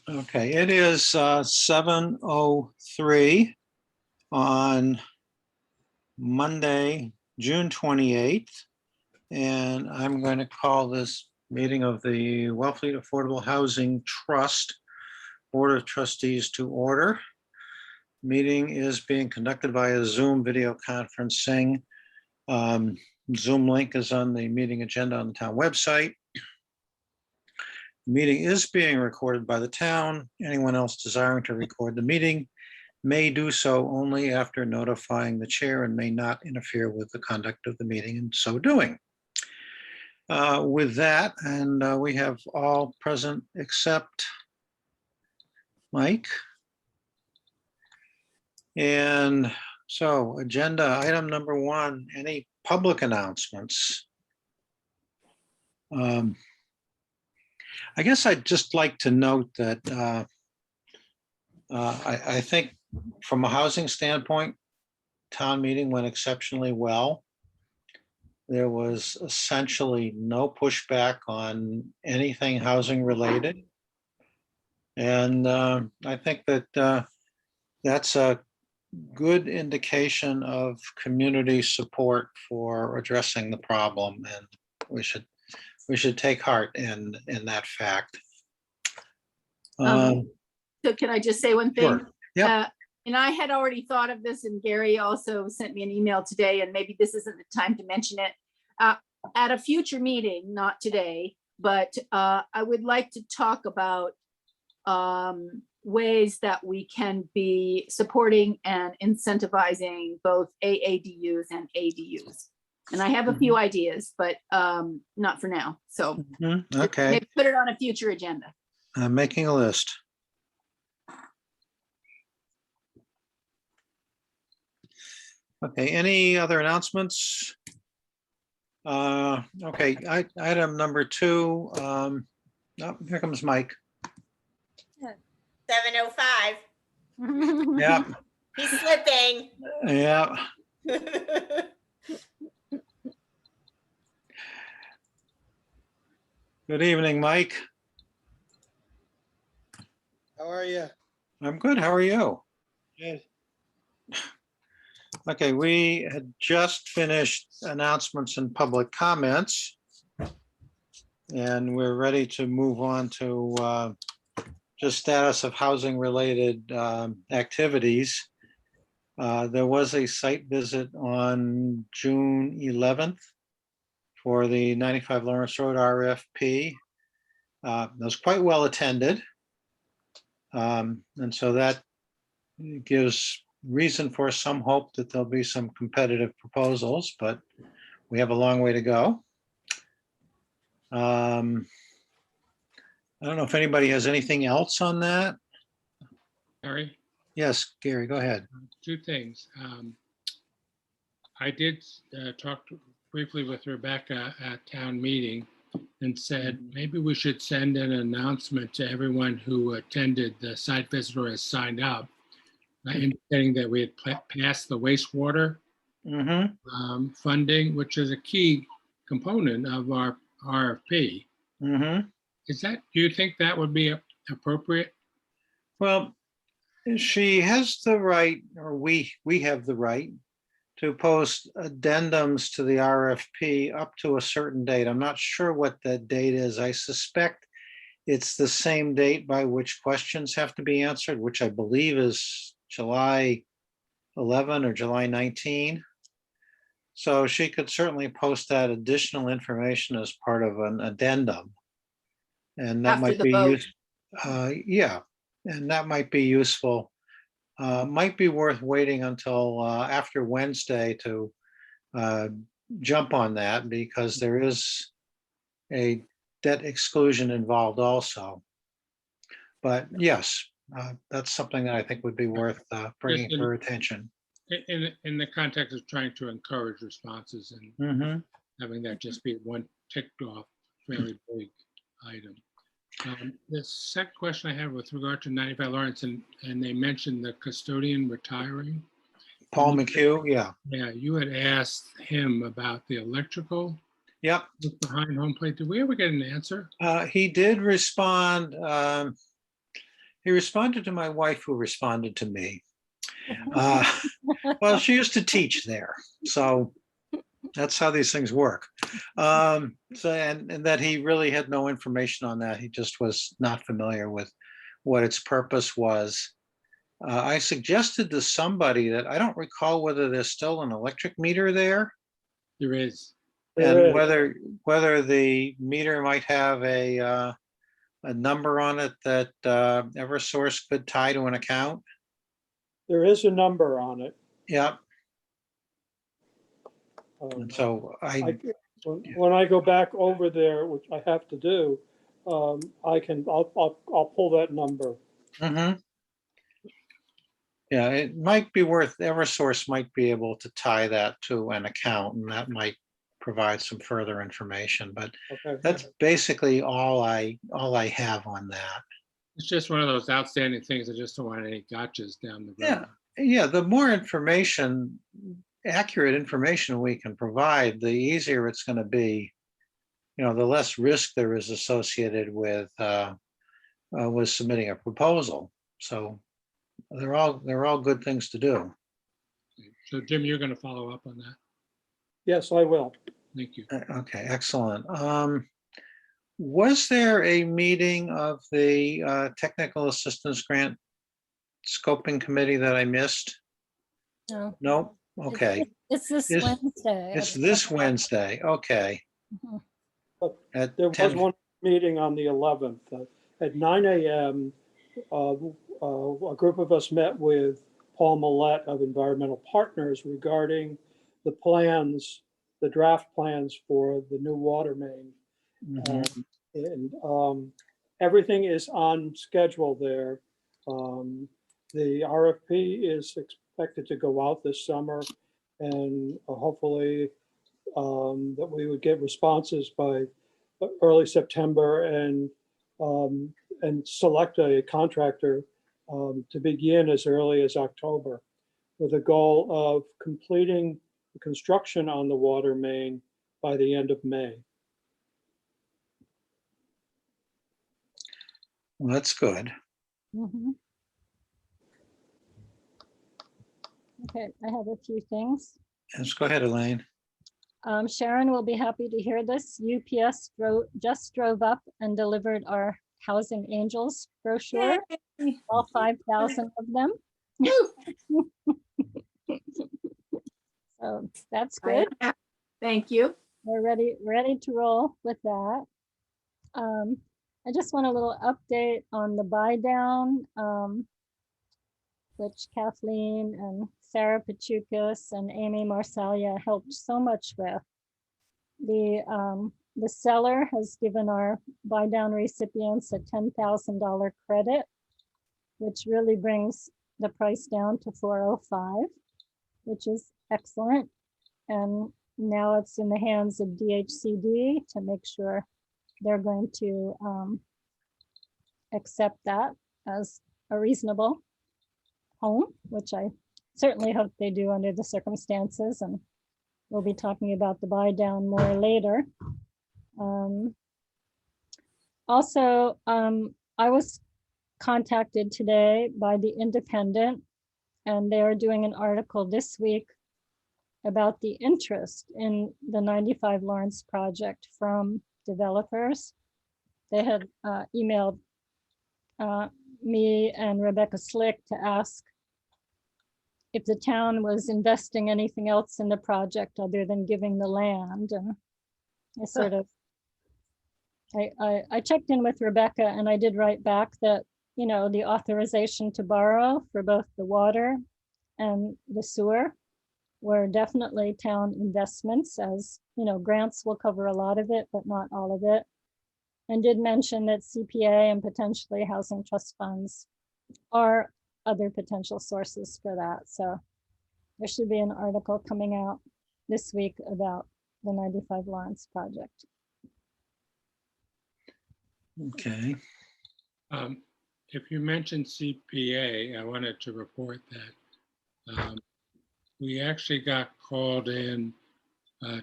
Okay, it is 7:03 on Monday, June 28th. And I'm going to call this meeting of the Wellfleet Affordable Housing Trust Board of Trustees to order. Meeting is being conducted via Zoom video conferencing. Zoom link is on the meeting agenda on the town website. The meeting is being recorded by the town. Anyone else desiring to record the meeting may do so only after notifying the chair and may not interfere with the conduct of the meeting in so doing. With that, and we have all present except Mike. And so agenda item number one, any public announcements? I guess I'd just like to note that I think from a housing standpoint, town meeting went exceptionally well. There was essentially no pushback on anything housing related. And I think that that's a good indication of community support for addressing the problem, and we should take heart in that fact. So can I just say one thing? Sure. Yep. And I had already thought of this, and Gary also sent me an email today, and maybe this isn't the time to mention it. At a future meeting, not today, but I would like to talk about ways that we can be supporting and incentivizing both AADUs and ADUs. And I have a few ideas, but not for now. So okay, maybe put it on a future agenda. I'm making a list. Okay, any other announcements? Okay, item number two. Oh, here comes Mike. 7:05. Yeah. He's slipping. Yeah. Good evening, Mike. How are you? I'm good. How are you? Good. Okay, we had just finished announcements and public comments. And we're ready to move on to just status of housing related activities. There was a site visit on June 11th for the 95 Lawrence Road RFP. It was quite well attended. And so that gives reason for some hope that there'll be some competitive proposals, but we have a long way to go. I don't know if anybody has anything else on that. Harry, Yes, Gary, go ahead. two things. I did talk briefly with Rebecca at town meeting and said maybe we should send an announcement to everyone who attended the site visit or has signed up, indicating that we had passed the wastewater funding, which is a key component of our RFP. Is that, do you think that would be appropriate? Well, she has the right, or we have the right to post addendums to the RFP up to a certain date. I'm not sure what that date is. I suspect it's the same date by which questions have to be answered, which I believe is July 11 or July 19. So she could certainly post that additional information as part of an addendum. And that After might the be vote. yeah, and that might be useful. Might be worth waiting until after Wednesday to jump on that, because there is a debt exclusion involved also. But yes, that's something that I think would be worth bringing to her attention. In the context of trying to encourage responses and having that just be one ticked off fairly big item. The second question I have with regard to 95 Lawrence, and they mentioned the custodian retiring. Paul McHugh, yeah. Yeah, you had asked him about the electrical Yep. behind home plate. Did we ever get an answer? He did respond He responded to my wife, who responded to me. Uh, Well, she used to teach there, so that's how these things work. So, and that he really had no information on that. He just was not familiar with what its purpose was. I suggested to somebody that I don't recall whether there's still an electric meter there, There is. There and is. whether the meter might have a number on it that Eversource could tie to an account. There is a number on it. Yeah, Um, and so When I go back over there, which I have to do, I'll pull that number. Mhm. Yeah, it might be worth, Eversource might be able to tie that to an account, and that might provide some further information, but Okay. that's basically all I have on that. It's just one of those outstanding things. I just don't want any gotchas down the road. Yeah, the more information, accurate information we can provide, the easier it's going to be. You know, the less risk there is associated with submitting a proposal. So they're all good things to do. So Jim, you're going to follow up on that. Yes, I will. Thank you. Okay, excellent. Was there a meeting of the technical assistance grant scoping committee that I missed? No. No? Okay, It's this Is- Wednesday. it's this Wednesday. Okay. Mhm. At There was 10 one meeting on the 11th. At 9 a.m., a group of us met with Paul Millette of Environmental Partners regarding the plans, the draft plans for the new water main. Mhm. And everything is on schedule there. The RFP is expected to go out this summer, and hopefully that we would get responses by early September and select a contractor to begin as early as October, with a goal of completing the construction on the water main by the end of May. Well, that's good. Mhm. Okay, I have a few things. Let's go ahead, Elaine. Sharon will be happy to hear this. UPS just drove up and delivered our Housing Angels brochure, all 5,000 of them. So that's good. Thank you. We're ready to roll with that. I just want a little update on the buy down, which Kathleen and Sarah Pachukas and Amy Marsalia helped so much with. The seller has given our buy down recipients a $10,000 credit, which really brings the price down to $405, which is excellent. And now it's in the hands of DHCD to make sure they're going to accept that as a reasonable home, which I certainly hope they do under the circumstances. And we'll be talking about the buy down more later. Also, I was contacted today by the Independent, and they are doing an article this week about the interest in the 95 Lawrence project from developers. They had emailed me and Rebecca Slick to ask if the town was investing anything else in the project other than giving the land. And I sort of, I checked in with Rebecca, and I did write back that, you know, the authorization to borrow for both the water and the sewer were definitely town investments, as, you know, grants will cover a lot of it, but not all of it. And did mention that CPA and potentially housing trust funds are other potential sources for that. So there should be an article coming out this week about the 95 Lawrence project. Okay. If you mentioned CPA, I wanted to report that we actually got called in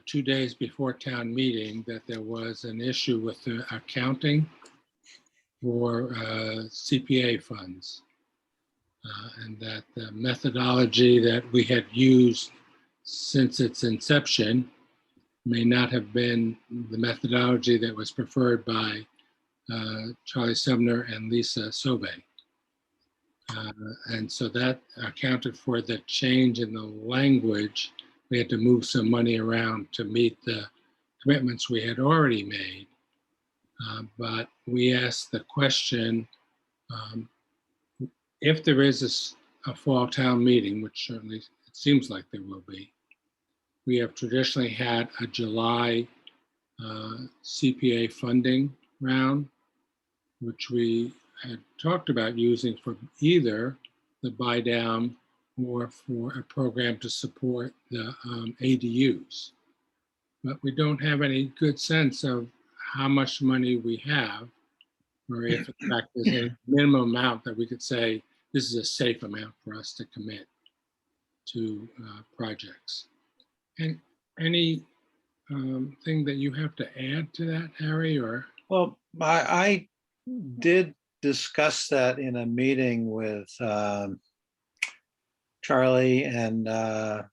2 days before town meeting that there was an issue with the accounting for CPA funds. And that the methodology that we had used since its inception may not have been the methodology that was preferred by Charlie Sumner and Lisa Sauvé. And so that accounted for the change in the language. We had to move some money around to meet the commitments we had already made. But we asked the question, if there is a fall town meeting, which certainly it seems like there will be, we have traditionally had a July CPA funding round, which we had talked about using for either the buy down or for a program to support the ADUs. But we don't have any good sense of how much money we have, or if in fact there's a minimum amount that we could say, this is a safe amount for us to commit to projects. And any thing that you have to add to that, Harry, or? Well, I did discuss that in a meeting with Charlie and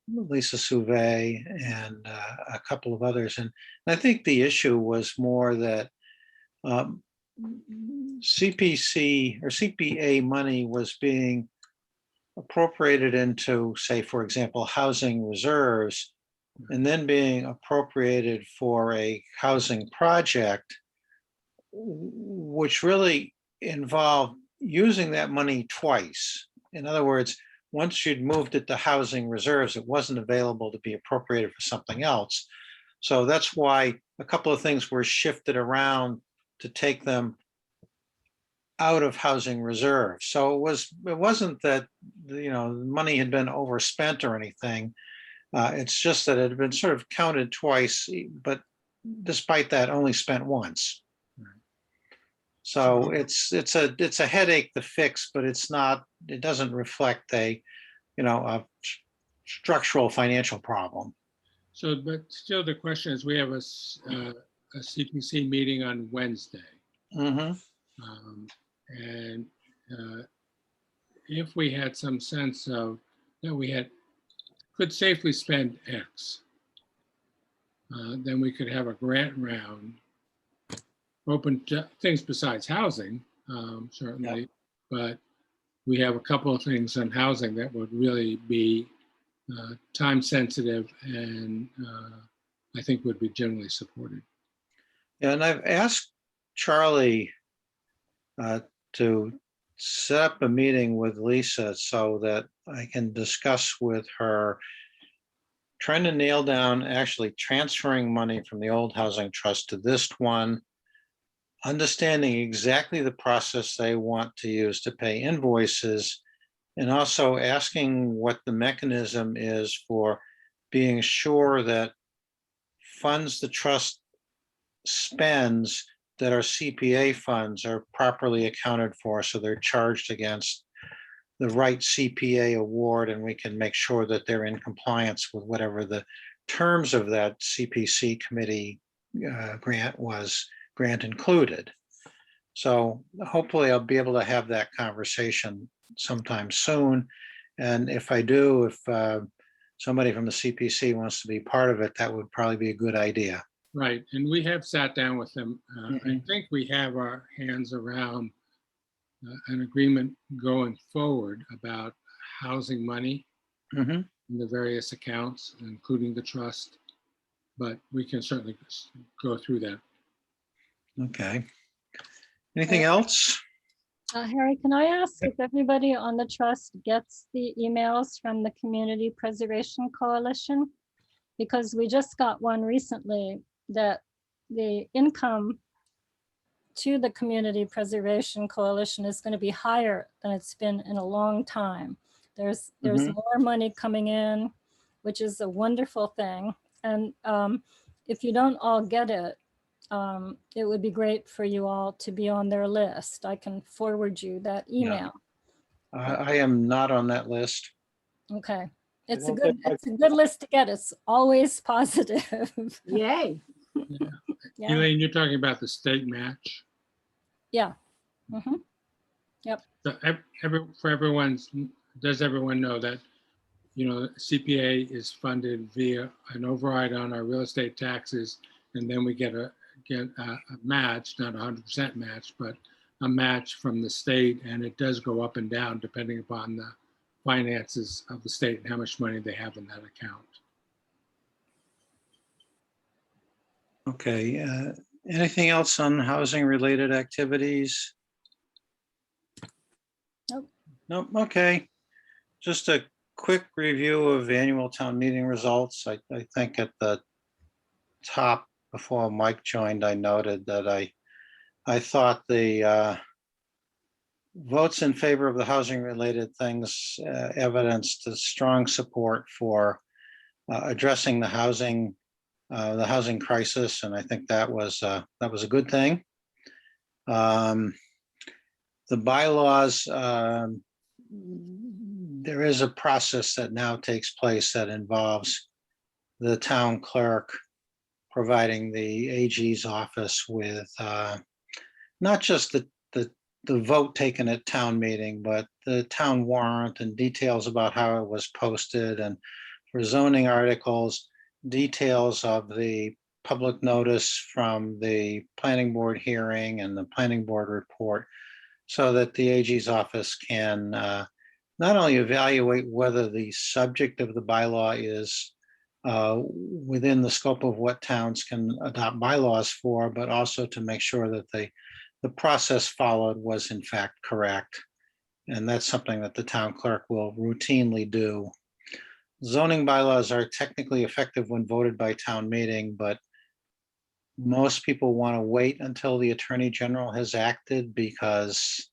Lisa Sauvé and a couple of others. And I think the issue was more that CPC or CPA money was being appropriated into, say, for example, housing reserves, and then being appropriated for a housing project, which really involved using that money twice. In other words, once you'd moved it to housing reserves, it wasn't available to be appropriated for something else. So that's why a couple of things were shifted around to take them out of housing reserve. So it wasn't that, you know, the money had been overspent or anything. It's just that it had been sort of counted twice, but despite that, only spent once. So it's a headache to fix, but it doesn't reflect a structural financial problem. So, but still the question is, we have a CPC meeting on Wednesday. Mm-hmm. And if we had some sense of that we could safely spend X, then we could have a grant round open to things besides housing, certainly, but we have a couple of things on housing that would really be time sensitive and I think would be generally supported. Yeah, and I've asked Charlie to set up a meeting with Lisa so that I can discuss with her trying to nail down actually transferring money from the old housing trust to this one, understanding exactly the process they want to use to pay invoices, and also asking what the mechanism is for being sure that funds the trust spends that are CPA funds are properly accounted for, so they're charged against the right CPA award, and we can make sure that they're in compliance with whatever the terms of that CPC committee grant included. So hopefully I'll be able to have that conversation sometime soon. And if I do, if somebody from the CPC wants to be part of it, that would probably be a good idea. Right, and we have sat down with them. I think we have our hands around an agreement going forward about housing money Mhm. in the various accounts, including the trust. But we can certainly go through that. Okay. Anything else? Harry, can I ask if everybody on the trust gets the emails from the Community Preservation Coalition? Because we just got one recently that the income to the Community Preservation Coalition is going to be higher than it's been in a long time. There's more money coming in, which is a wonderful thing. And if you don't all get it, it would be great for you all to be on their list. I can forward you that email. I am not on that list. Okay. It's a don't good, think it's a good list to get. It's always positive. Yay. Yeah, Elaine, you're talking about the state match? yeah. Mhm. So for everyone's, does everyone know that, CPA is funded via an override on our real estate taxes, and then we get a match, not 100% match, but a match from the state, and it does go up and down depending upon the finances of the state and how much money they have in that account. Okay, anything else on housing related activities? Nope. Nope, okay. Just a quick review of annual town meeting results. I think at the top, before Mike joined, I noted that I thought the votes in favor of the housing related things evidenced a strong support for addressing the housing crisis, and I think that was a good thing. The bylaws, there is a process that now takes place that involves the town clerk providing the AG's office with not just the vote taken at town meeting, but the town warrant and details about how it was posted, and for zoning articles, details of the public notice from the planning board hearing and the planning board report, so that the AG's office can not only evaluate whether the subject of the bylaw is within the scope of what towns can adopt bylaws for, but also to make sure that the process followed was in fact correct. And that's something that the town clerk will routinely do. Zoning bylaws are technically effective when voted by town meeting, but most people want to wait until the Attorney General has acted, because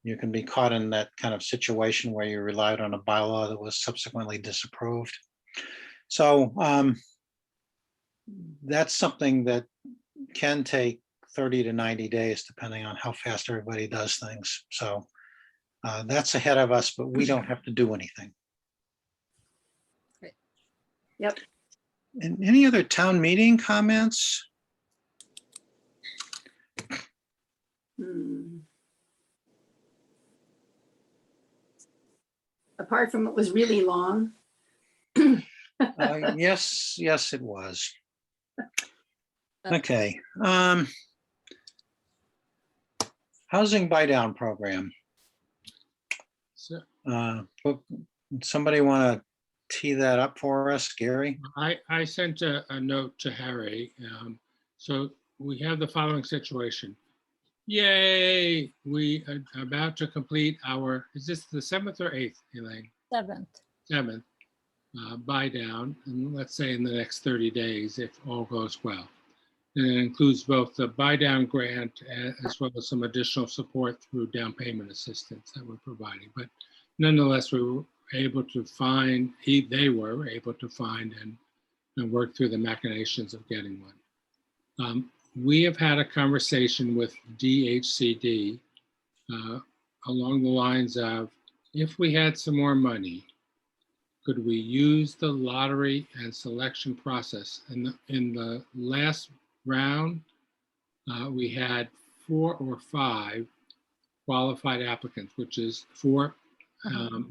you can be caught in that kind of situation where you relied on a bylaw that was subsequently disapproved. So that's something that can take 30 to 90 days, depending on how fast everybody does things. So that's ahead of us, but we don't have to do anything. Yep. And any other town meeting comments? Apart from it was really long. Yes, it was. Okay. Housing buy down program. So Somebody want to tee that up for us, Gary? I sent a note to Harry. So we have the following situation. Yay, we are about to complete our, is this the 7th or 8th, Elaine? 7th. 7th buy down, and let's say in the next 30 days, if all goes well. And it includes both the buy down grant as well as some additional support through down payment assistance that we're providing. But nonetheless, we were able to find, they were able to find and work through the machinations of getting one. We have had a conversation with DHCD along the lines of, if we had some more money, could we use the lottery and selection process? In the last round, we had 4 or 5 qualified applicants, which is 4,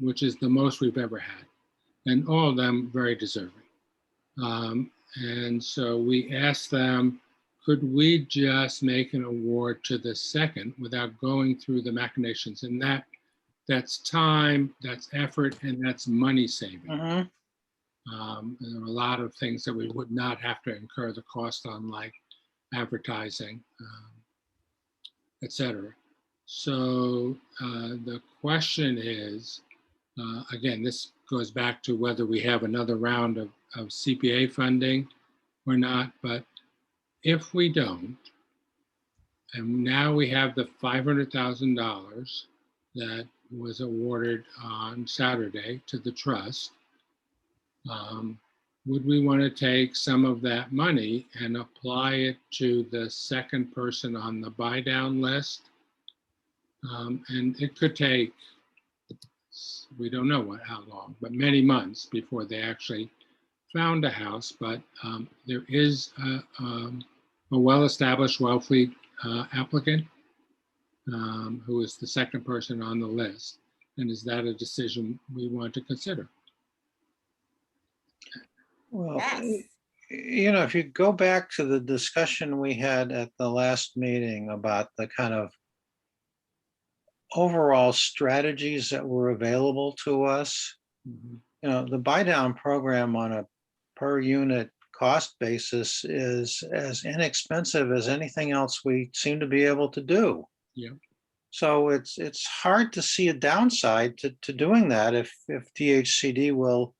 which is the most we've ever had, and all of them very deserving. And so we asked them, could we just make an award to the second without going through the machinations? And that's time, that's effort, and that's money saving. Mm-hmm. And there are a lot of things that we would not have to incur the cost on, like advertising, et cetera. So the question is, again, this goes back to whether we have another round of CPA funding or not, but if we don't, and now we have the $500,000 that was awarded on Saturday to the trust, would we want to take some of that money and apply it to the second person on the buy down list? And it could take, we don't know how long, but many months before they actually found a house. But there is a well-established Wellfleet applicant who is the second person on the list. And is that a decision we want to consider? Well, Yes. if you go back to the discussion we had at the last meeting about the kind of overall strategies that were available to us, the buy down program on a per unit cost basis is as inexpensive as anything else we seem to be able to do. Yeah. So it's hard to see a downside to doing that if DHCD will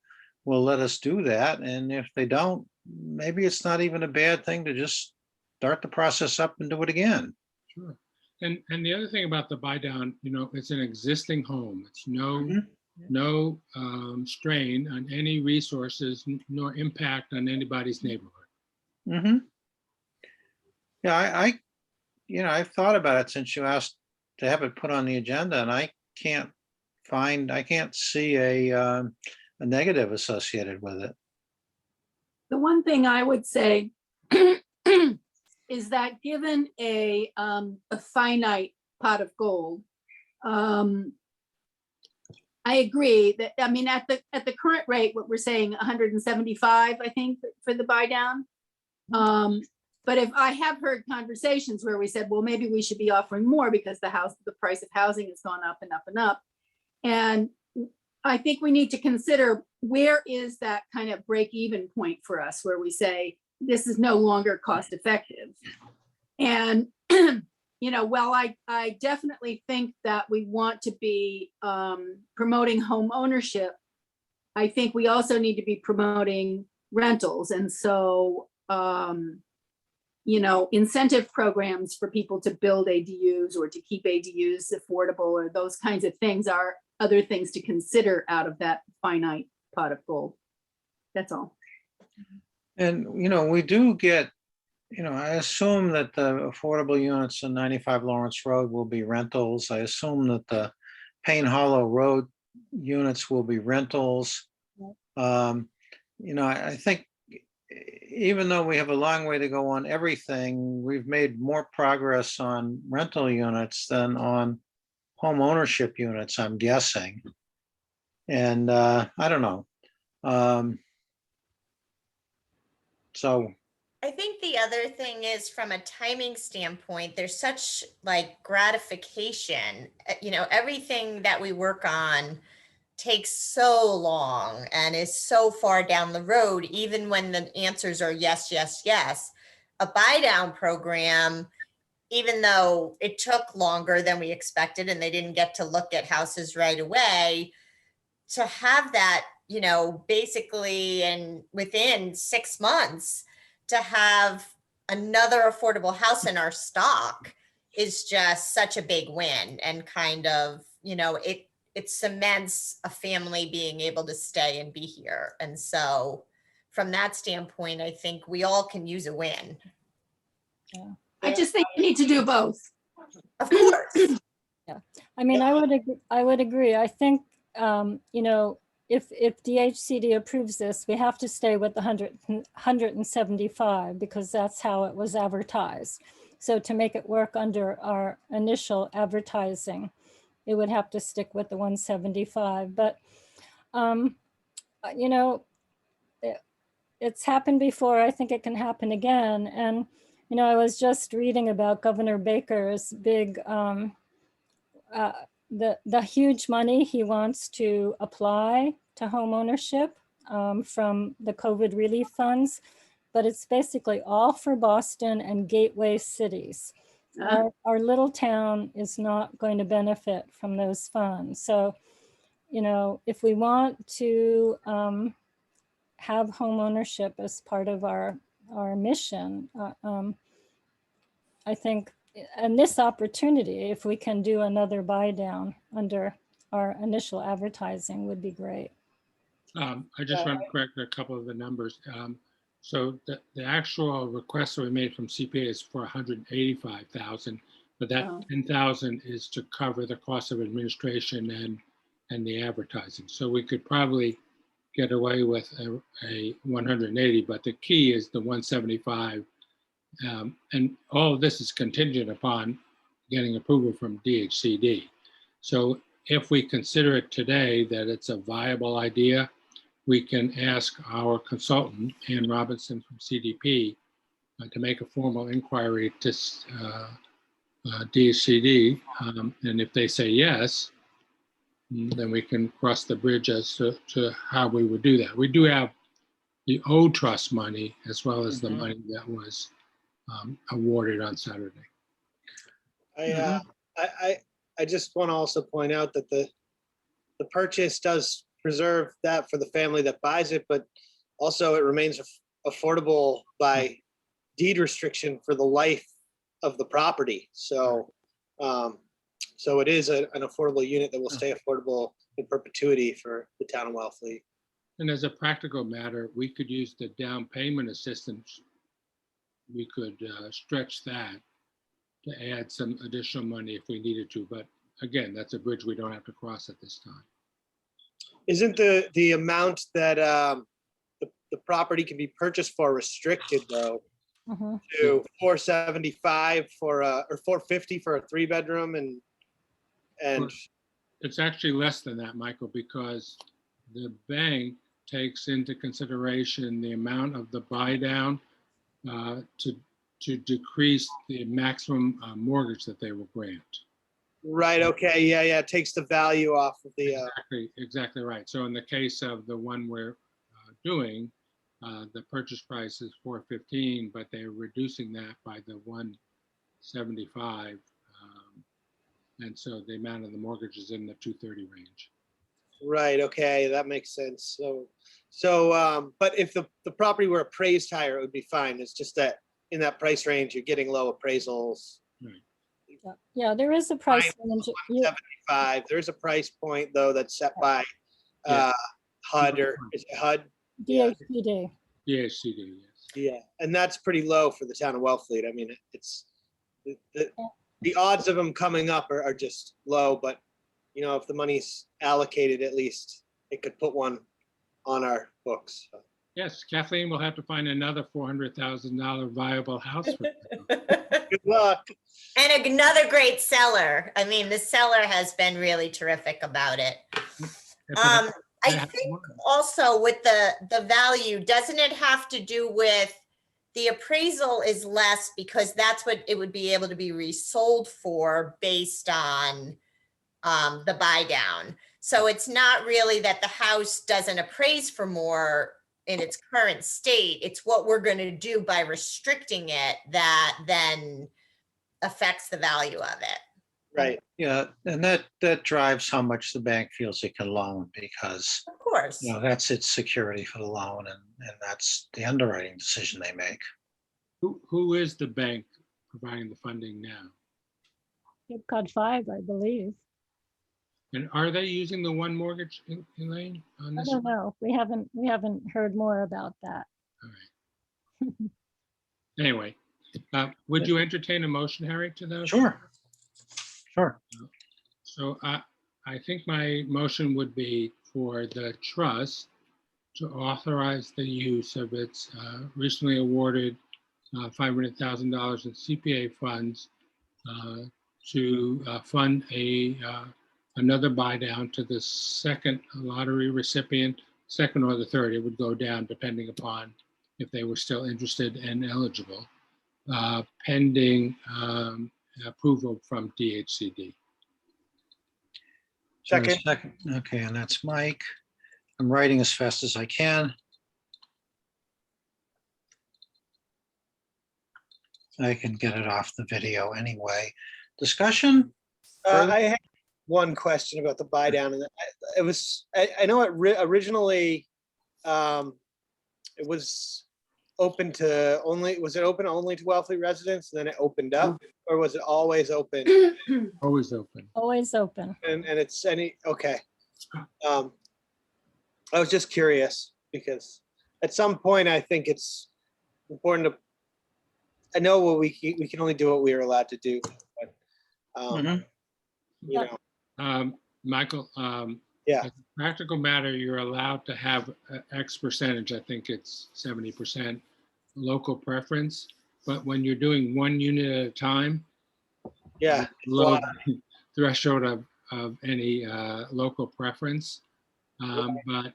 let us do that. And if they don't, maybe it's not even a bad thing to just start the process up and do it again. Sure. And the other thing about the buy down, it's an existing home. It's Mhm. no strain on any resources nor impact on anybody's neighborhood. Mm-hmm. Yeah, I've thought about it since you asked to have it put on the agenda, and I can't see a negative associated with it. The one thing I would say is that given a finite pot of gold, I agree that, I mean, at the current rate, what we're saying, 175, I think, for the buy down. But if I have heard conversations where we said, well, maybe we should be offering more because the price of housing has gone up and up and up. And I think we need to consider, where is that kind of break even point for us where we say this is no longer cost effective? And while I definitely think that we want to be promoting home ownership, I think we also need to be promoting rentals. And so incentive programs for people to build ADUs or to keep ADUs affordable, or those kinds of things, are other things to consider out of that finite pot of gold. That's all. And, we do get, I assume that the affordable units in 95 Lawrence Road will be rentals. I assume that the Payne Hollow Road units will be rentals. I think even though we have a long way to go on everything, we've made more progress on rental units than on home ownership units, I'm guessing. And I don't know. So I think the other thing is, from a timing standpoint, there's such like gratification. Everything that we work on takes so long and is so far down the road, even when the answers are yes, yes, yes. A buy down program, even though it took longer than we expected and they didn't get to look at houses right away, to have that, basically, and within 6 months, to have another affordable house in our stock is just such a big win, and kind of, it cements a family being able to stay and be here. And so from that standpoint, I think we all can use a win. Yeah. I just think we need to do both. Of course. I mean, I would agree. I think, if DHCD approves this, we have to stay with the 175 because that's how it was advertised. So to make it work under our initial advertising, it would have to stick with the 175. But, it's happened before. I think it can happen again. And, I was just reading about Governor Baker's big, the huge money he wants to apply to home ownership from the COVID relief funds, but it's basically all for Boston and gateway cities. Our little town is not going to benefit from those funds. So, if we want to have home ownership as part of our mission, I think, and this opportunity, if we can do another buy down under our initial advertising, would be great. I just want to correct a couple of the numbers. So the actual request that we made from CPA is for 185,000, but that 10,000 is to cover the cost of administration and the advertising. So we could probably get away with a 180, but the key is the 175. And all of this is contingent upon getting approval from DHCD. So if we consider it today that it's a viable idea, we can ask our consultant, Ann Robinson from CDP, to make a formal inquiry to DHCD. And if they say yes, then we can cross the bridge as to how we would do that. We do have the old trust money as well as the money that was awarded on Saturday. I just want to also point out that the purchase does preserve that for the family that buys it, but also it remains affordable by deed restriction for the life of the property. So, so it is an affordable unit that will stay affordable in perpetuity for the town of Wellfleet. And as a practical matter, we could use the down payment assistance. We could stretch that to add some additional money if we needed to. But again, that's a bridge we don't have to cross at this time. Isn't the amount that the property can be purchased for restricted though Mhm. to 475 for or 450 for a 3-bedroom and It's actually less than that, Michael, because the bank takes into consideration the amount of the buy down to decrease the maximum mortgage that they will grant. right, okay, yeah, it takes the value off of the Exactly right. So in the case of the one we're doing, the purchase price is 415, but they're reducing that by the 175. And so the amount of the mortgage is in the 230 range. right, okay, that makes sense. So but if the property were appraised higher, it would be fine. It's just that in that price range, you're getting low appraisals. Yeah, there is a price range. There's a price point though that's set by Yeah. HUD or is it HUD? DHCD. DHCD, yes. Yeah, and that's pretty low for the town of Wellfleet. I mean, it's the odds of them coming up are just low, but you know, if the money's allocated, at least it could put one on our books. Yes, Kathleen will have to find another $400,000 viable house. For you. Good luck. And another great seller. I mean, the seller has been really terrific about it. I think also with the value, doesn't it have to do with the appraisal is less because that's what it would be able to be resold for based on the buy down. So it's not really that the house doesn't appraise for more in its current state. It's what we're going to do by restricting it that then affects the value of it. Right. Yeah, and that drives how much the bank feels it can loan because, Of course. you know, that's its security for the loan and that's the underwriting decision they make. Who is the bank providing the funding now? Cape Cod 5, I believe. And are they using the one mortgage, Elaine, on I this? don't know. We haven't heard more about that. All right. Anyway, would you entertain a motion, Harry, to those? Sure. So I think my motion would be for the trust to authorize the use of its recently awarded $500,000 in CPA funds to fund another buy down to the second lottery recipient, second or the third. It would go down depending upon if they were still interested and eligible, pending approval from DHCD. Second. Okay, and that's Mike. I'm writing as fast as I can. I can get it off the video anyway. Discussion? I had one question about the buy down, and it was I know it originally it was open to only, was it open only to Wellfleet residents, and then it opened up, or was it always open? Always open. Always open. And it's okay. I was just curious because at some point I think it's important to. I know what we can only do what we are allowed to do, but you know. Michael, Yeah. as a practical matter, you're allowed to have X percentage. I think it's 70% local preference. But when you're doing one unit at a time, Yeah. below the threshold of any local preference. But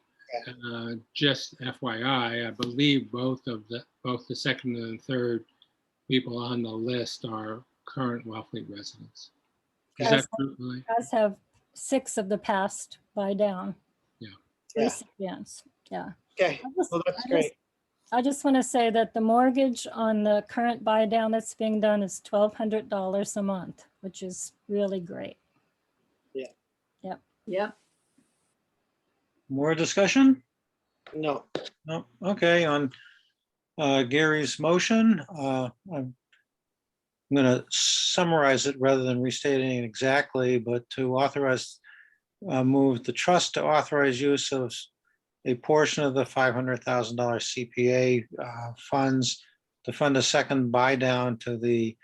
just FYI, I believe both the second and third people on the list are current Wellfleet residents. Is that true, Lily? As have 6 of the past buy down. Yeah. Yeah. Recipients, yeah. Okay, well, that's great. I just want to say that the mortgage on the current buy down that's being done is $1,200 a month, which is really great. Yeah. More discussion? No, No, okay, on Gary's motion, I'm going to summarize it rather than restating it exactly, but to authorize, move the trust to authorize use of a portion of the $500,000 CPA funds to fund a second buy down to the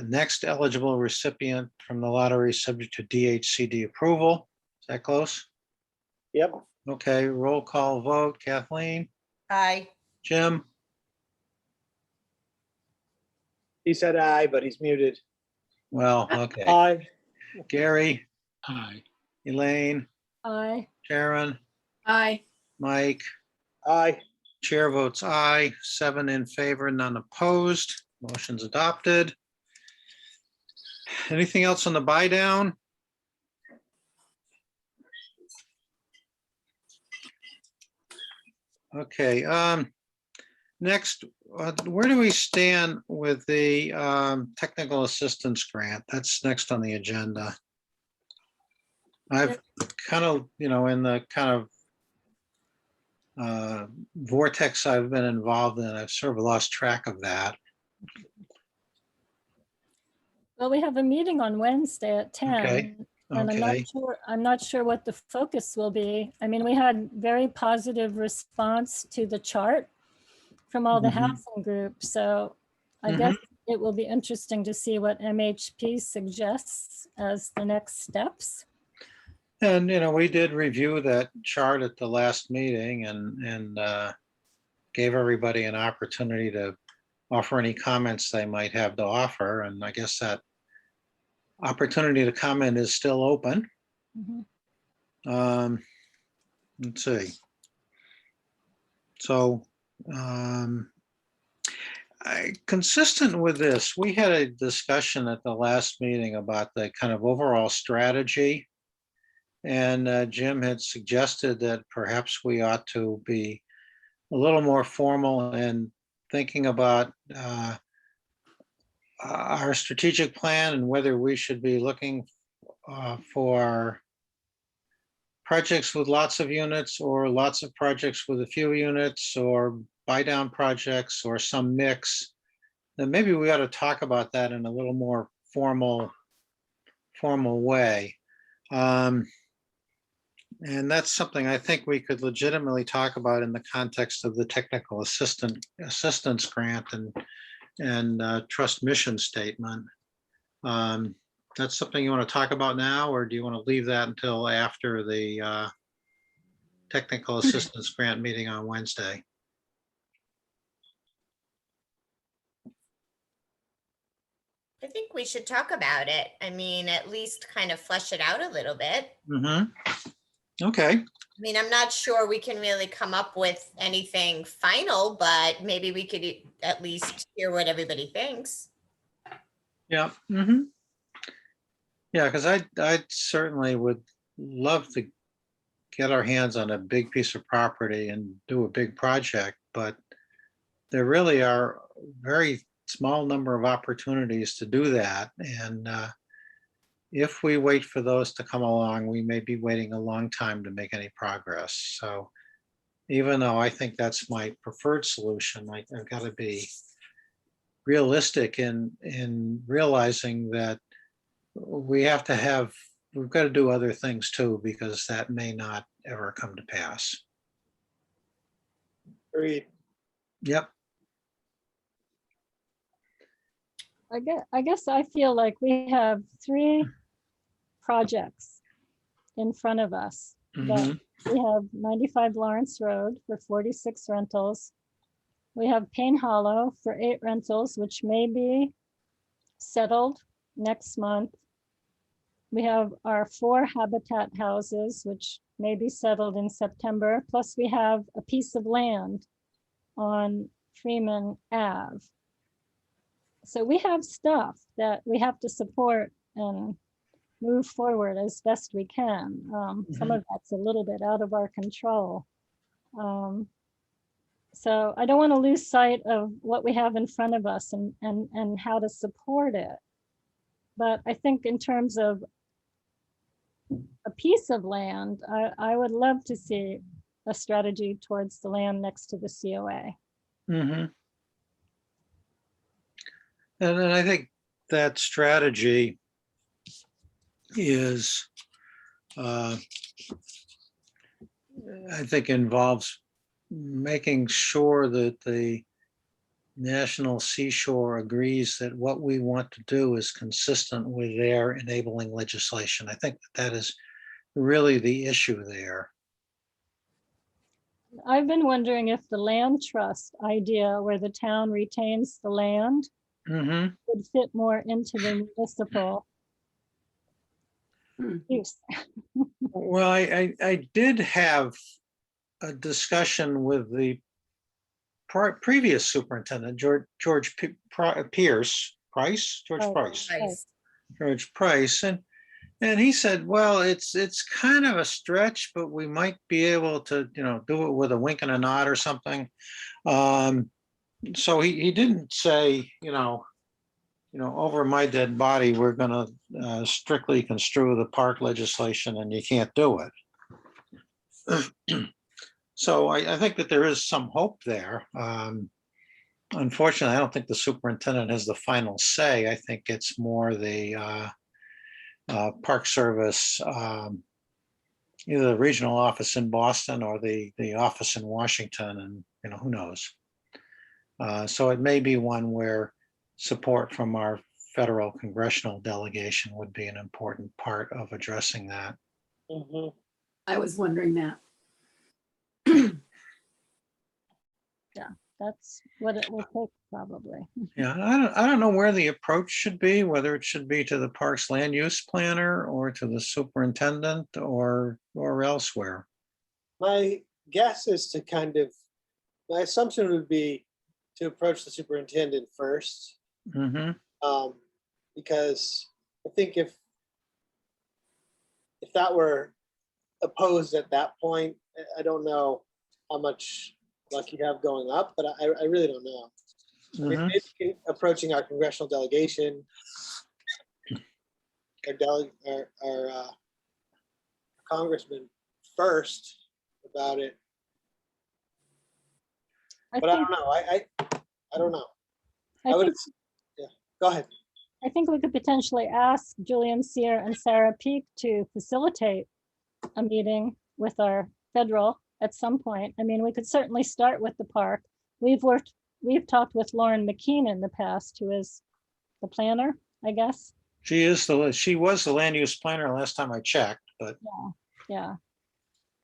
next eligible recipient from the lottery, subject to DHCD approval. Is that close? yep, Okay, roll call vote. Kathleen, Aye. Jim, he said aye, but he's muted. well, okay. Aye. Gary, Aye. Elaine, Aye. Sharon, Aye. Mike, Aye. chair votes aye, 7 in favor, none opposed. Motion's adopted. Anything else on the buy down? Okay, next, where do we stand with the technical assistance grant? That's next on the agenda. I've kind of, in the kind of vortex I've been involved in, I've sort of lost track of that. Well, we have a meeting on Wednesday at 10. Okay, And okay. I'm not sure what the focus will be. I mean, we had very positive response to the chart from all the Mhm. housing groups. So I guess it will be interesting to see what MHP suggests as the next steps. And, we did review that chart at the last meeting and gave everybody an opportunity to offer any comments they might have to offer. And I guess that opportunity to comment is still open. Mhm. Let's see. So, consistent with this, we had a discussion at the last meeting about the kind of overall strategy. And Jim had suggested that perhaps we ought to be a little more formal in thinking about our strategic plan and whether we should be looking for projects with lots of units or lots of projects with a few units or buy down projects or some mix. Then maybe we ought to talk about that in a little more formal way. And that's something I think we could legitimately talk about in the context of the technical assistance grant and trust mission statement. That's something you want to talk about now, or do you want to leave that until after the technical assistance grant meeting on Wednesday? I think we should talk about it. I mean, at least kind of flesh it out a little bit. Okay, I mean, I'm not sure we can really come up with anything final, but maybe we could at least hear what everybody thinks. yeah. Yeah, because I certainly would love to get our hands on a big piece of property and do a big project, but there really are very small number of opportunities to do that. And if we wait for those to come along, we may be waiting a long time to make any progress. So even though I think that's my preferred solution, I've got to be realistic in realizing that we've got to do other things too, because that may not ever come to pass. Agreed. Yep. I guess I feel like we have 3 projects in front of us. That we have 95 Lawrence Road for 46 rentals. We have Payne Hollow for 8 rentals, which may be settled next month. We have our 4 Habitat houses, which may be settled in September. Plus we have a piece of land on Freeman Ave. So we have stuff that we have to support and move forward as best we can. Some of that's a little bit out of our control. So I don't want to lose sight of what we have in front of us and how to support it. But I think in terms of a piece of land, I would love to see a strategy towards the land next to the COA. Mhm. And then I think that strategy is, I think involves making sure that the National Seashore agrees that what we want to do is consistent with their enabling legislation. I think that is really the issue there. I've been wondering if the land trust idea where the town retains the land Mhm. would fit more into the municipal use. Well, I did have a discussion with the previous superintendent, George Price, Oh. Nice. George Price, and he said, well, it's kind of a stretch, but we might be able to, do it with a wink and a nod or something. So he didn't say, over my dead body, we're going to strictly construe the park legislation and you can't do it. So I think that there is some hope there. Unfortunately, I don't think the superintendent has the final say. I think it's more the Park Service, either the regional office in Boston or the office in Washington, and who knows. So it may be one where support from our federal congressional delegation would be an important part of addressing that. Mhm. I was wondering that. That's what it will take probably. Yeah, I don't know where the approach should be, whether it should be to the parks land use planner or to the superintendent or elsewhere. My guess is to my assumption would be to approach the superintendent first. Mhm. Because I think if that were opposed at that point, I don't know how much luck you have going up, but I really don't know. I mean, Mhm. maybe approaching our congressional delegation, our congressman first about it, but I think, don't know. I don't know. I I would, think, yeah, go ahead. I think we could potentially ask Julian Sear and Sarah Peak to facilitate a meeting with our federal at some point. I mean, we could certainly start with the park. We've talked with Lauren McKean in the past, who is the planner, I guess. She was the land use planner last time I checked, but Yeah.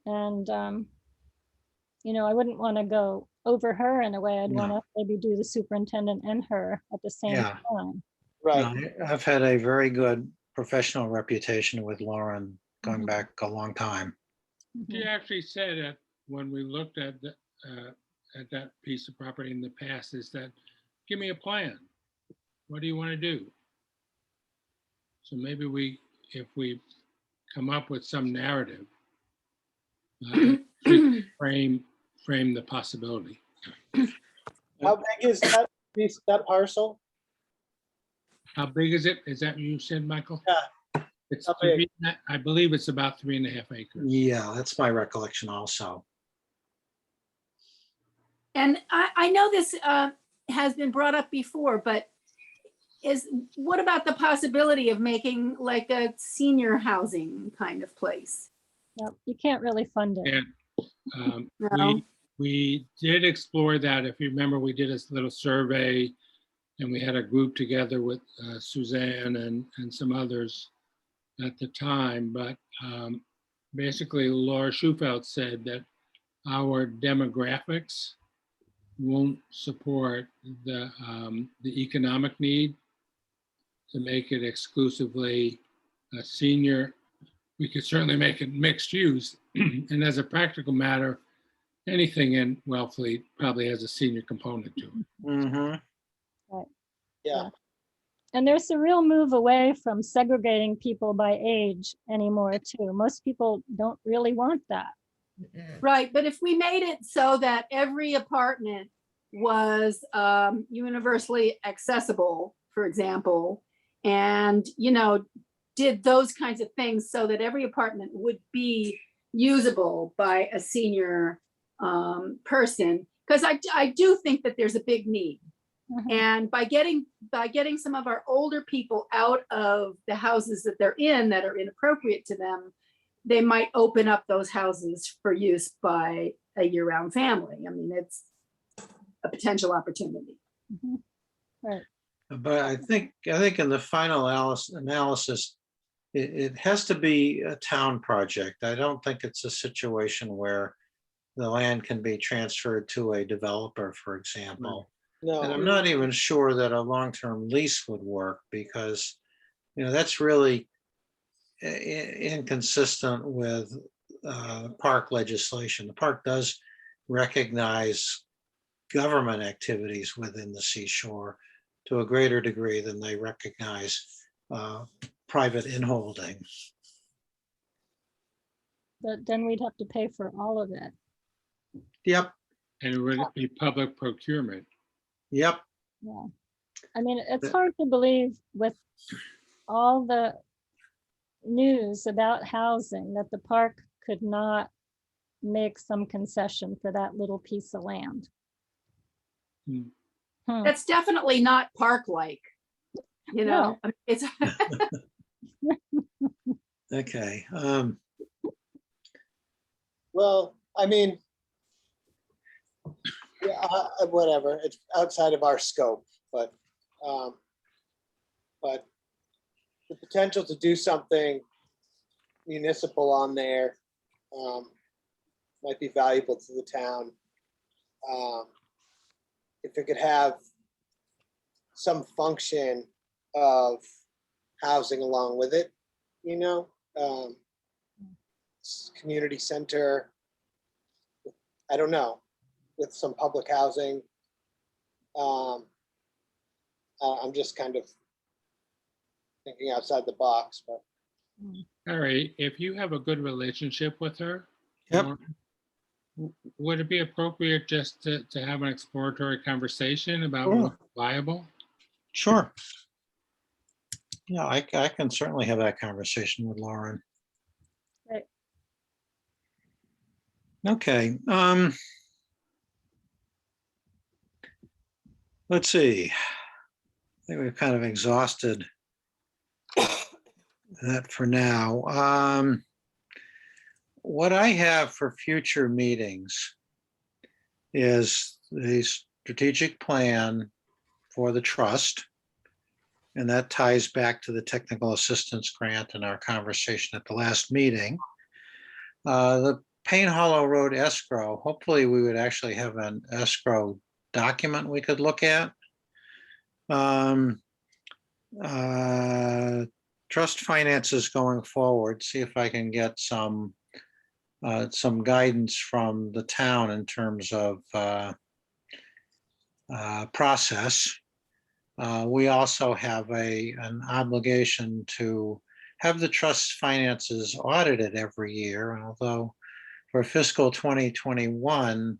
And, I wouldn't want to go over her in a way. I'd want to maybe do the superintendent and her at the same Yeah. time. Right. I've had a very good professional reputation with Lauren going Mhm. back a long time. She Mhm. actually said when we looked at that piece of property in the past, is that, give me a plan. What do you want to do? So maybe if we come up with some narrative, we can frame the possibility. How big is that piece, that parcel? How big is it? Is that what you said, Michael? Yeah. It's How big? I believe it's about 3.5 acres. Yeah, that's my recollection also. And I know this has been brought up before, but what about the possibility of making like a senior housing kind of place? Yep, you can't really fund it. And No. we did explore that. If you remember, we did a little survey and we had a group together with Suzanne and some others at the time. But basically, Laura Schufelt said that our demographics won't support the economic need. to make it exclusively a senior. We could certainly make it mixed use. And as a practical matter, anything in Wellfleet probably has a senior component to it. Mm-hmm. Yeah, And there's a real move away from segregating people by age anymore too. Most people don't really want that. Mm-mm. Right, but if we made it so that every apartment was universally accessible, for example, and, you know, did those kinds of things so that every apartment would be usable by a senior person, because I do think that there's a big need. Mhm. And by getting some of our older people out of the houses that they're in that are inappropriate to them, they might open up those houses for use by a year-round family. I mean, it's a potential opportunity. Mhm. Right. But I think in the final analysis, it has to be a town project. I don't think it's a situation where the land can be transferred to a developer, for example. And I'm no, not even sure that a long-term lease would work because, you know, that's really inconsistent with park legislation. The park does recognize government activities within the seashore to a greater degree than they recognize private inholding. But then we'd have to pay for all of it. Yep, And it would be public procurement. yep. Yeah. I mean, it's But- hard to believe with all the news about housing that the park could not make some concession for that little piece of land. Hmm. Hmm. That's definitely not park-like, you know, I mean, it's, Okay. well, I mean, yeah, whatever, it's outside of our scope, but the potential to do something municipal on there might be valuable to the town. If it could have some function of housing along with it, you know, community center, I don't know, with some public housing. I'm just kind of thinking outside the box, but Harry, if you have a good relationship with her, Yep. would it be appropriate just to have an exploratory conversation about Sure. what's viable? Sure. Yeah, I can certainly have that conversation with Lauren. Right. Okay. Let's see. I think we've kind of exhausted that for now. What I have for future meetings is the strategic plan for the trust. And that ties back to the technical assistance grant and our conversation at the last meeting. The Payne Hollow Road escrow, hopefully we would actually have an escrow document we could look at. Trust finances going forward, see if I can get some guidance from the town in terms of process. We also have an obligation to have the trust finances audited every year. And although for fiscal 2021,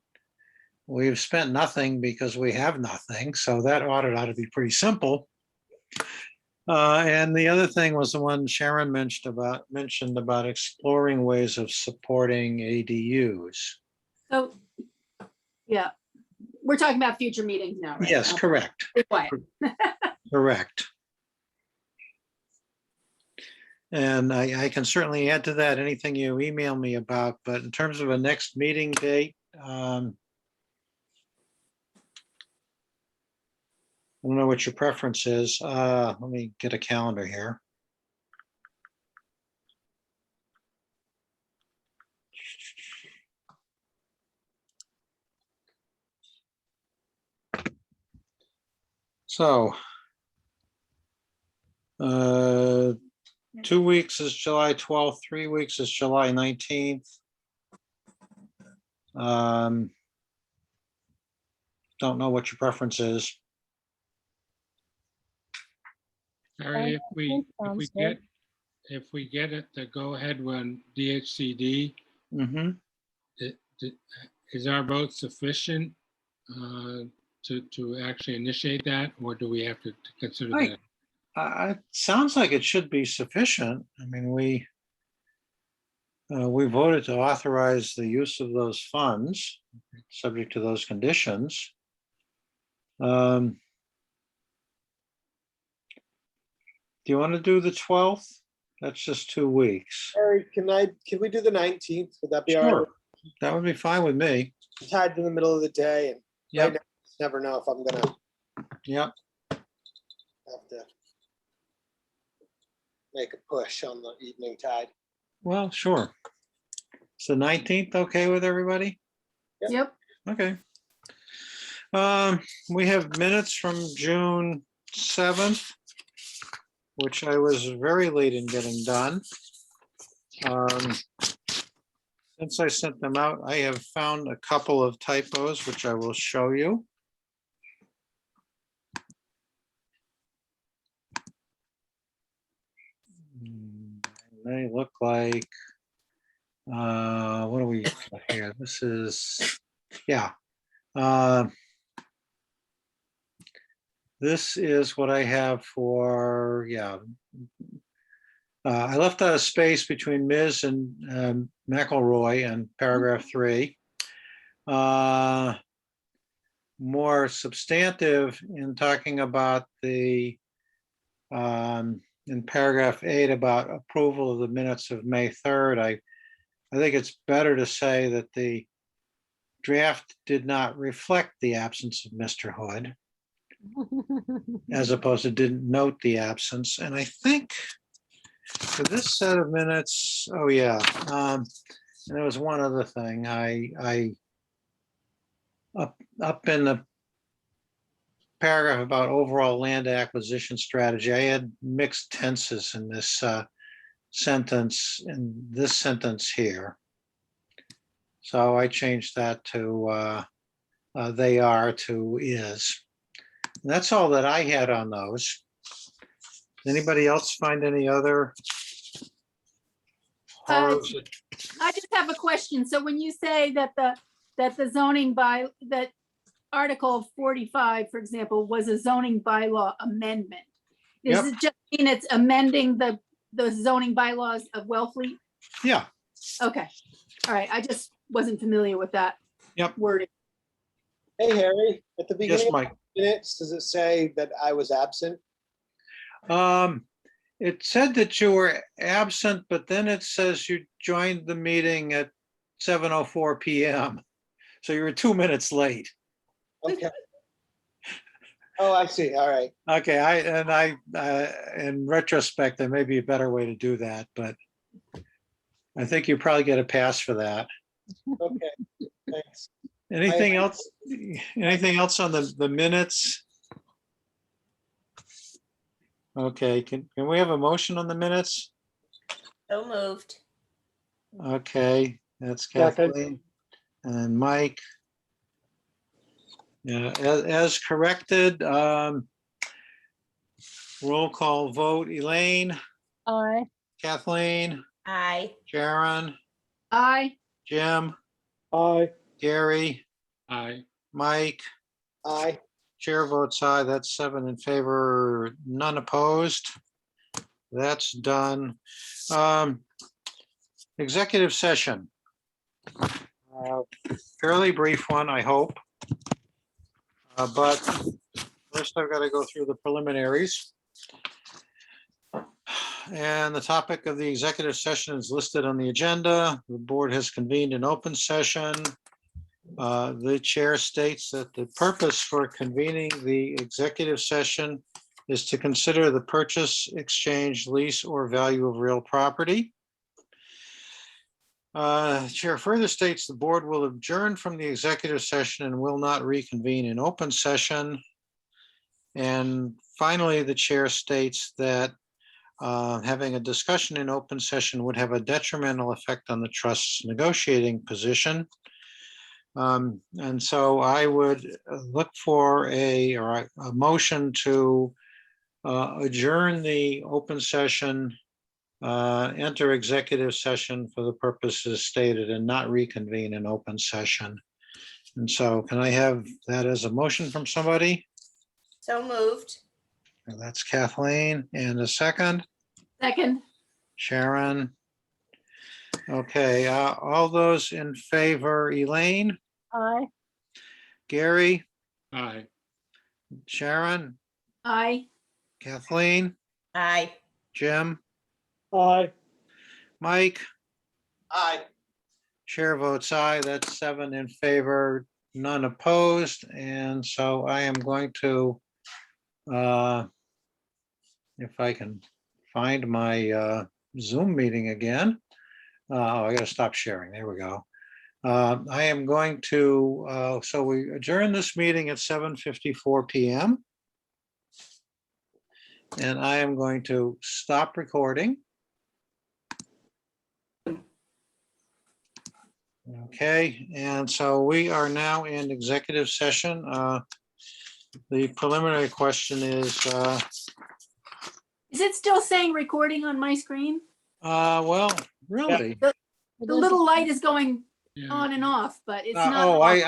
we've spent nothing because we have nothing. So that audit ought to be pretty simple. And the other thing was the one Sharon mentioned about exploring ways of supporting ADUs. so, yeah, we're talking about future meetings now, right? Yes, correct. Be quiet. Correct. And I can certainly add to that anything you email me about, but in terms of a next meeting date, I don't know what your preference is. Let me get a calendar here. So Uh, 2 weeks is July 12th, 3 weeks is July 19th. Don't know what your preference is. Harry, if we, think sounds good. if we get it to go ahead when DHCD, Mm-hmm. is our vote sufficient to actually initiate that, or do we have to consider Right. that? It sounds like it should be sufficient. I mean, we voted to authorize the use of those funds, subject to those conditions. Do you want to do the 12th? That's just 2 weeks. Harry, can we do the 19th? Would that be all right? Sure, that would be fine with me. I'm tied in the middle of the day and Yep, right now, I just never know if I'm gonna yep. have to make a push on the evening tide. Well, sure. So 19th, okay with everybody? Yep. Okay. We have minutes from June 7th, which I was very late in getting done. Since I sent them out, I have found a couple of typos, which I will show you. They look like, what do we got here? This is, yeah. This is what I have for, yeah. I left out a space between Ms. and McElroy in paragraph 3. More substantive in talking about the, in paragraph 8 about approval of the minutes of May 3rd. I think it's better to say that the draft did not reflect the absence of Mr. Hood, as opposed to didn't note the absence. And I think for this set of minutes, oh yeah, and there was one other thing. I up in the paragraph about overall land acquisition strategy, I had mixed tenses in this sentence, in this sentence here. So I changed that to they are to is. And that's all that I had on those. Anybody else find any other? horrors? I just have a question. So when you say that the zoning that Article 45, for example, was a zoning bylaw amendment, does Yep. it just mean it's amending the zoning bylaws of Wellfleet? Yeah, Okay, all right, I just wasn't familiar with that. Yep. Wording. Hey, Harry, at the yes, beginning of Mike. the minutes, does it say that I was absent? It said that you were absent, but then it says you joined the meeting at 7:04 PM. So you were 2 minutes late. Okay. Oh, I see. All right. Okay, in retrospect, there may be a better way to do that, but I think you probably get a pass for that. Okay. Thanks. Anything else? Anything else on the minutes? Okay, can we have a motion on the minutes? So moved. Okay, that's Second. Kathleen and Mike. Yeah, as corrected, roll call vote, Elaine, Aye. Kathleen, Aye. Sharon, Aye. Jim, Aye. Gary, Aye. Mike, Aye. chair votes aye. That's 7 in favor, none opposed. That's done. Executive session. Fairly brief one, I hope. But first I've got to go through the preliminaries. And the topic of the executive session is listed on the agenda. The board has convened an open session. The chair states that the purpose for convening the executive session is to consider the purchase, exchange, lease, or value of real property. Chair further states the board will adjourn from the executive session and will not reconvene in open session. And finally, the chair states that having a discussion in open session would have a detrimental effect on the trust's negotiating position. And so I would look for a motion to adjourn the open session, enter executive session for the purposes stated and not reconvene in open session. And so can I have that as a motion from somebody? So moved. And that's Kathleen. And a second, Second, Sharon. Okay, all those in favor, Elaine, Aye. Gary, Aye. Sharon, aye. Kathleen, Aye. Jim, Aye. Mike, Aye. chair votes aye. That's 7 in favor, none opposed. And so I am going to, if I can find my Zoom meeting again. Oh, I gotta stop sharing. There we go. I am going to, so we adjourn this meeting at 7:54 PM. And I am going to stop recording. Okay, and so we are now in executive session. The preliminary question is, Is it still saying recording on my screen? well, really? The little light is going Yeah. on and off, but it's Oh, not. off.